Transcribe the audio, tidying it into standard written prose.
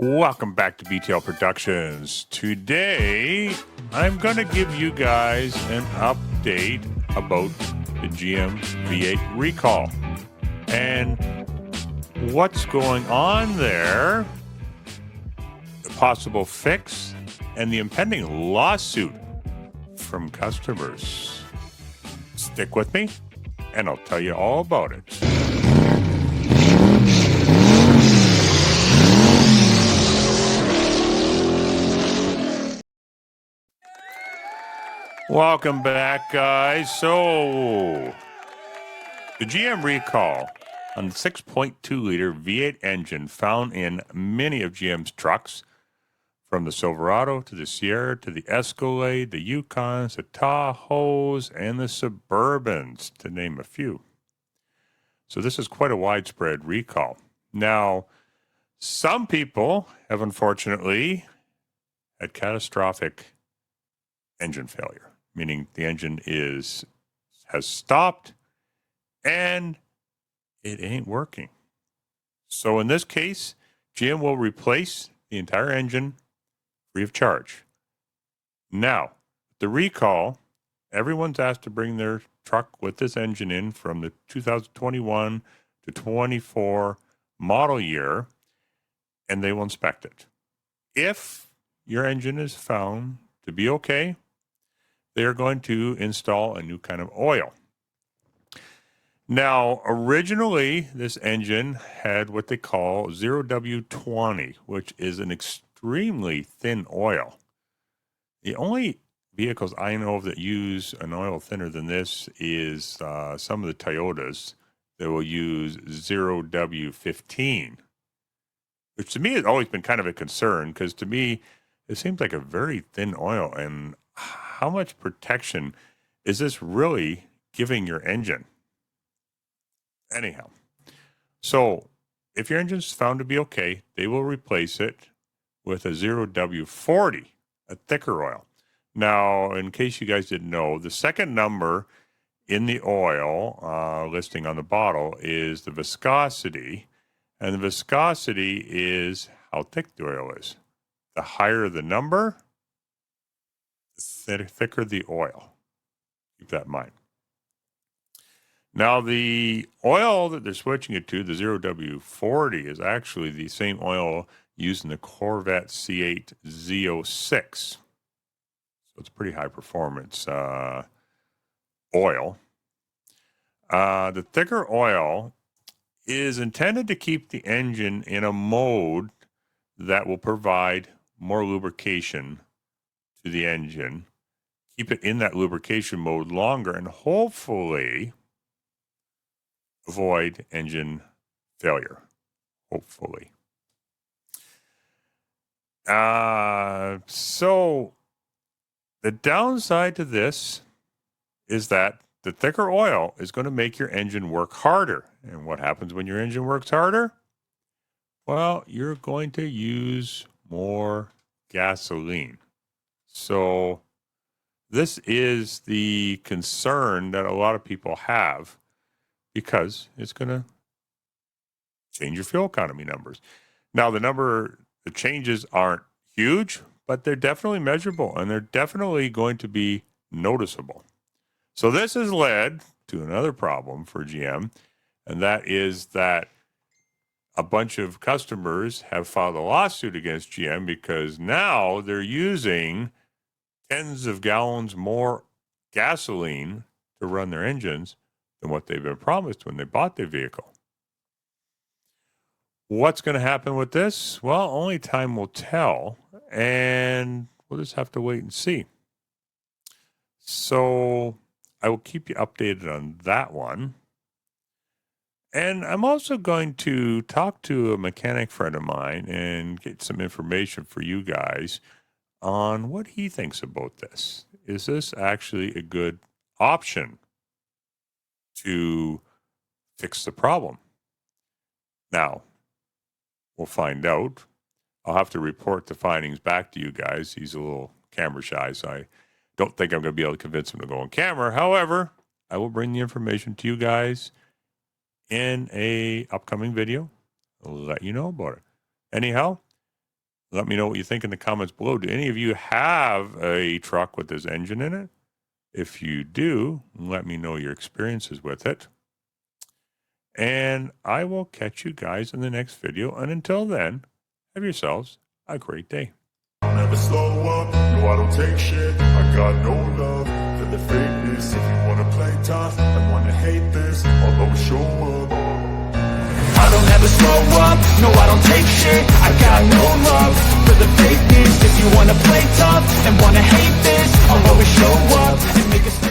Welcome back to BTL Productions. Today, I'm going to give you guys an update about the GM V8 recall and what's going on there, the possible fix, and the impending lawsuit from customers. Stick with me, and I'll tell you all about it. Welcome back, guys. So, the GM recall on the 6.2-liter V8 engine found in many of GM's trucks, from the Silverado to the Sierra to the Escalade, the Yukons, the Tahoes, and the Suburbans, to name a few. So this is quite a widespread recall. Now, some people have unfortunately had catastrophic engine failure, meaning the engine has stopped and it ain't working. So in this case, GM will replace the entire engine free of charge. Now, the recall, everyone's asked to bring their truck with this engine in from the 2021 to 24 model year, and they will inspect it. If your engine is found to be okay, they are going to install a new kind of oil. Now, originally, this engine had what they call 0W20, which is an extremely thin oil. The only vehicles I know of that use an oil thinner than this is some of the Toyotas that will use 0W15, which to me has always been kind of a concern because to me, it seems like a very thin oil. And how much protection is this really giving your engine? Anyhow, so if your engine's found to be okay, they will replace it with a 0W40, a thicker oil. Now, in case you guys didn't know, the second number in the oil listing on the bottle is the viscosity, and the viscosity is how thick the oil is. The higher the number, the thicker the oil. Keep that in mind. Now, the oil that they're switching it to, the 0W40, is actually the same oil used in the Corvette C8 Z06. So it's pretty high performance oil. The thicker oil is intended to keep the engine in a mode that will provide more lubrication to the engine, keep it in that lubrication mode longer, and hopefully avoid engine failure. Hopefully. So the downside to this is that the thicker oil is going to make your engine work harder. And what happens when your engine works harder? Well, you're going to use more gasoline. So this is the concern that a lot of people have because it's going to change your fuel economy numbers. Now, the changes aren't huge, but they're definitely measurable and they're definitely going to be noticeable. So this has led to another problem for GM, and that is that a bunch of customers have filed a lawsuit against GM because now they're using tens of gallons more gasoline to run their engines than what they've been promised when they bought their vehicle. What's going to happen with this? Well, only time will tell, and we'll just have to wait and see. So I will keep you updated on that one. And I'm also going to talk to a mechanic friend of mine and get some information for you guys on what he thinks about this. Is this actually a good option to fix the problem? Now, we'll find out. I'll have to report the findings back to you guys. He's a little camera shy, so I don't think I'm going to be able to convince him to go on camera. However, I will bring the information to you guys in a upcoming video. I'll let you know about it. Anyhow, Let me know what you think in the comments below. Do any of you have a truck with this engine in it? If you do, let me know your experiences with it. And I will catch you guys in the next video. And until then, have yourselves a great day. I'll never slow up, no I don't take shit. I got no love for the fakeness. If you wanna play tough and wanna hate this, I'll always show up. I don't ever slow up, no I don't take shit. I got no love for the fakeness. If you wanna play tough and wanna hate this, I'll always show up and make a